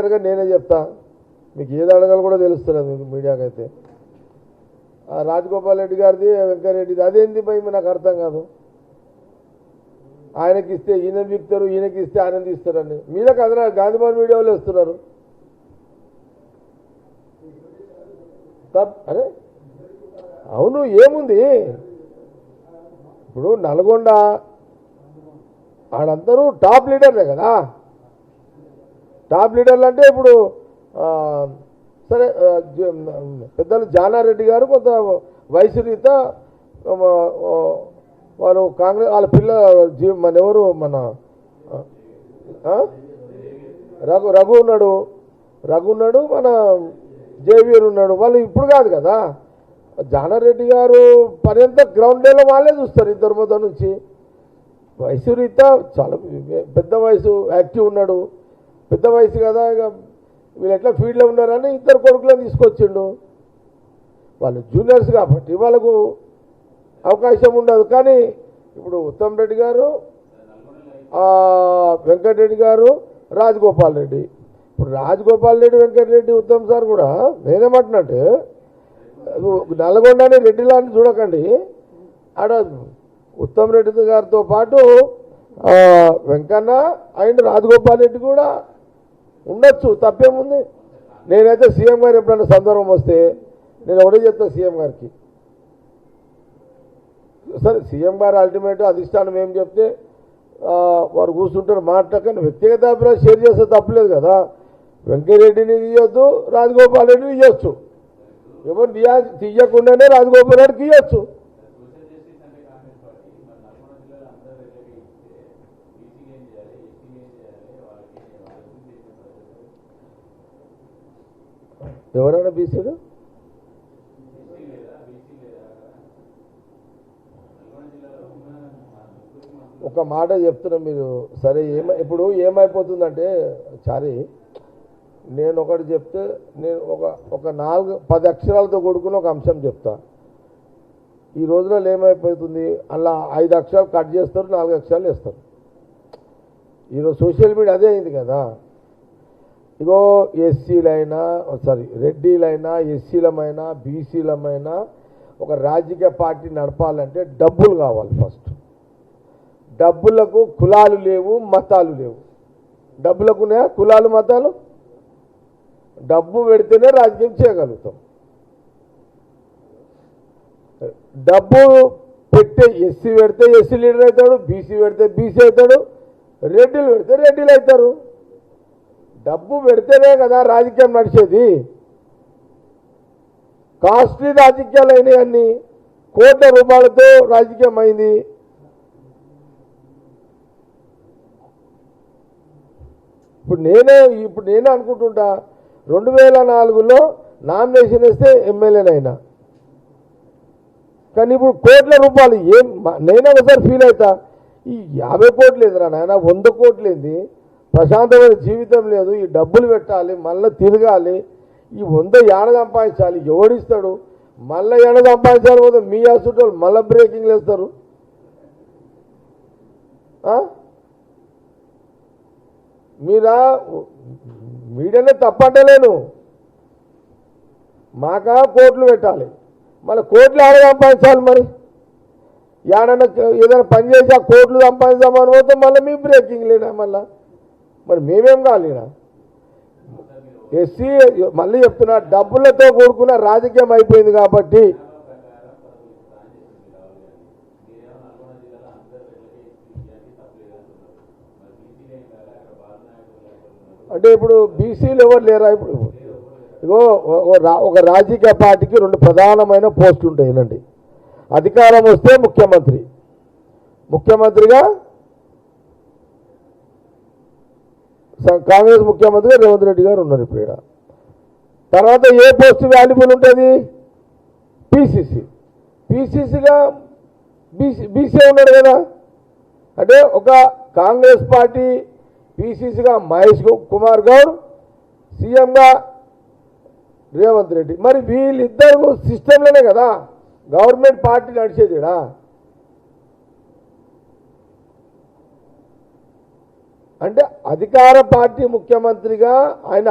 అడగండి, నేనే చెప్తా. మీకు ఏది అడగాలో కూడా తెలుస్తలేదు మీకు మీడియాకైతే. రాజగోపాల్ రెడ్డి గారిది, వెంకరెడ్డిది అదేంది భయ్ నాకు అర్థం కాదు. ఆయనకి ఇస్తే ఈయన విక్తారు, ఈయనకి ఇస్తే ఆయన తీస్తారని మీద కదనా గాంధీభవన్ మీడియాలో ఇస్తున్నారు. అరే అవును, ఏముంది ఇప్పుడు నల్గొండ ఆడందరూ టాప్ లీడర్లే కదా. టాప్ లీడర్లు అంటే ఇప్పుడు సరే పెద్దలు జానారెడ్డి గారు కొంత వయసు రీత వారు కాంగ్రెస్ వాళ్ళ పిల్ల మన ఎవరు మన రఘు ఉన్నాడు, మన జేవీఆర్ ఉన్నాడు. వాళ్ళు ఇప్పుడు కాదు కదా. జానారెడ్డి గారు పర్యంత గ్రౌండ్ లెవెల్లో వాళ్ళే చూస్తారు ఇద్దరు మొదటి నుంచి. వయసు రీత చాలా పెద్ద వయసు, యాక్టివ్ ఉన్నాడు, పెద్ద వయసు కదా. ఇక వీళ్ళు ఎట్లా ఫీల్డ్లో ఉన్నారని ఇద్దరు కొడుకులను తీసుకొచ్చిండు. వాళ్ళు జూనియర్స్ కాబట్టి వాళ్ళకు అవకాశం ఉండదు. కానీ ఇప్పుడు ఉత్తమ్ రెడ్డి గారు, వెంకటరెడ్డి గారు, రాజగోపాల్ రెడ్డి. ఇప్పుడు రాజగోపాల్ రెడ్డి, వెంకటరెడ్డి, ఉత్తమ్ సార్ కూడా నేనేమంటున్నట్టే నల్గొండని రెడ్డిలాని చూడకండి. ఆడ ఉత్తమ్ రెడ్డి గారితో పాటు వెంకన్న అండ్ రాజగోపాల్ రెడ్డి కూడా ఉండొచ్చు, తప్పేముంది. నేనైతే సీఎం గారు ఎప్పుడైనా సందర్భం వస్తే నేను ఒకటే చెప్తాను సీఎం గారికి. సరే సీఎం గారు అల్టిమేట్ అధిష్టానం ఏం చెప్తే వారు కూర్చుంటారు మాట్లాడకని వ్యక్తిగత అభిప్రాయం షేర్ చేస్తే తప్పలేదు కదా. వెంకటరెడ్డిని తీయొద్దు, రాజగోపాల్ రెడ్డిని తీయొచ్చు. ఎవరు తీయకుండానే రాజగోపాల్ రెడ్డికి ఇవ్వచ్చు. ఎవరైనా బీసీలు ఒక మాట చెప్తున్నా మీరు సరే. ఇప్పుడు ఏమైపోతుందంటే చారి, నేను ఒకటి చెప్తే నేను ఒక 4-10 అక్షరాలతో కూడుకుని ఒక అంశం చెప్తా. ఈ రోజులలో ఏమైపోతుంది, అలా 5 అక్షరాలు కట్ చేస్తారు, 4 అక్షరాలు వేస్తారు. ఈరోజు సోషల్ మీడియా అదే అయింది కదా. ఇగో ఎస్సీలైనా రెడ్డిలైనా, ఎస్సీలమైనా, బీసీలమైనా ఒక రాజకీయ పార్టీ నడపాలంటే డబ్బులు కావాలి. ఫస్ట్ డబ్బులకు కులాలు లేవు, మతాలు లేవు. డబ్బులకునే కులాలు, మతాలు. డబ్బు పెడితేనే రాజకీయం చేయగలుగుతాం. డబ్బు పెట్టే ఎస్సీ పెడితే ఎస్సీ లీడర్ అవుతాడు, బీసీ పెడితే బీసీ అవుతాడు, రెడ్డిలు పెడితే రెడ్డిలు అవుతారు. డబ్బు పెడితేనే కదా రాజకీయం నడిచేది. కాస్ట్లీ రాజకీయాలు అయినాయి, అన్ని కోట్ల రూపాయలతో రాజకీయం అయింది. ఇప్పుడు నేనే అనుకుంటుంటా 2004లో నామినేషన్ వేస్తే ఎమ్మెల్యేనైనా. కానీ ఇప్పుడు కోట్ల రూపాయలు నేనే ఒకసారి ఫీల్ అవుతా, ఈ 50 కోట్లు లేదురా నాయన, 100 కోట్లు ఏంది, ప్రశాంతమైన జీవితం లేదు, ఈ డబ్బులు పెట్టాలి, మళ్ళీ తిరగాలి, ఈ 100 ఏడ సంపాదించాలి, ఎవడిస్తాడు, మళ్ళీ ఏడ సంపాదించాలి పోతే మీ హాస్పిటల్ మళ్ళీ బ్రేకింగ్లు వేస్తారు. మీడియానే తప్పంటలేను, మాకా కోట్లు పెట్టాలి, మళ్ళీ కోట్లు ఆడ సంపాదించాలి. మరి ఏడన్నా ఏదైనా పని చేసి ఆ కోట్లు సంపాదించామని పోతే మళ్ళీ మీ బ్రేకింగ్ లేనా, మళ్ళీ మరి మేమేం కాలేనా. ఎస్సీ మళ్ళీ చెప్తున్నా, డబ్బులతో కూడుకున్న రాజకీయం అయిపోయింది కాబట్టి. అంటే ఇప్పుడు బీసీలు ఎవరు లేరా? ఇప్పుడు ఇగో ఒక రాజకీయ పార్టీకి 2 ప్రధానమైన పోస్టులు ఉంటాయి. ఏనండి, అధికారం వస్తే ముఖ్యమంత్రిగా కాంగ్రెస్ ముఖ్యమంత్రిగా రేవంత్ రెడ్డి గారు ఉన్నారు ఇప్పుడు. తర్వాత ఏ పోస్ట్ వాల్యుబుల్ ఉంటుంది? పీసీసీగా బీసీ ఉన్నాడు కదా. అంటే ఒక కాంగ్రెస్ పార్టీ పీసీసీగా మహేష్ కుమార్ గౌడ్, సీఎంగా రేవంత్ రెడ్డి. మరి వీళ్ళిద్దరు సిస్టంలోనే కదా గవర్నమెంట్ పార్టీ నడిచేదిడా. అంటే అధికార పార్టీ ముఖ్యమంత్రిగా ఆయన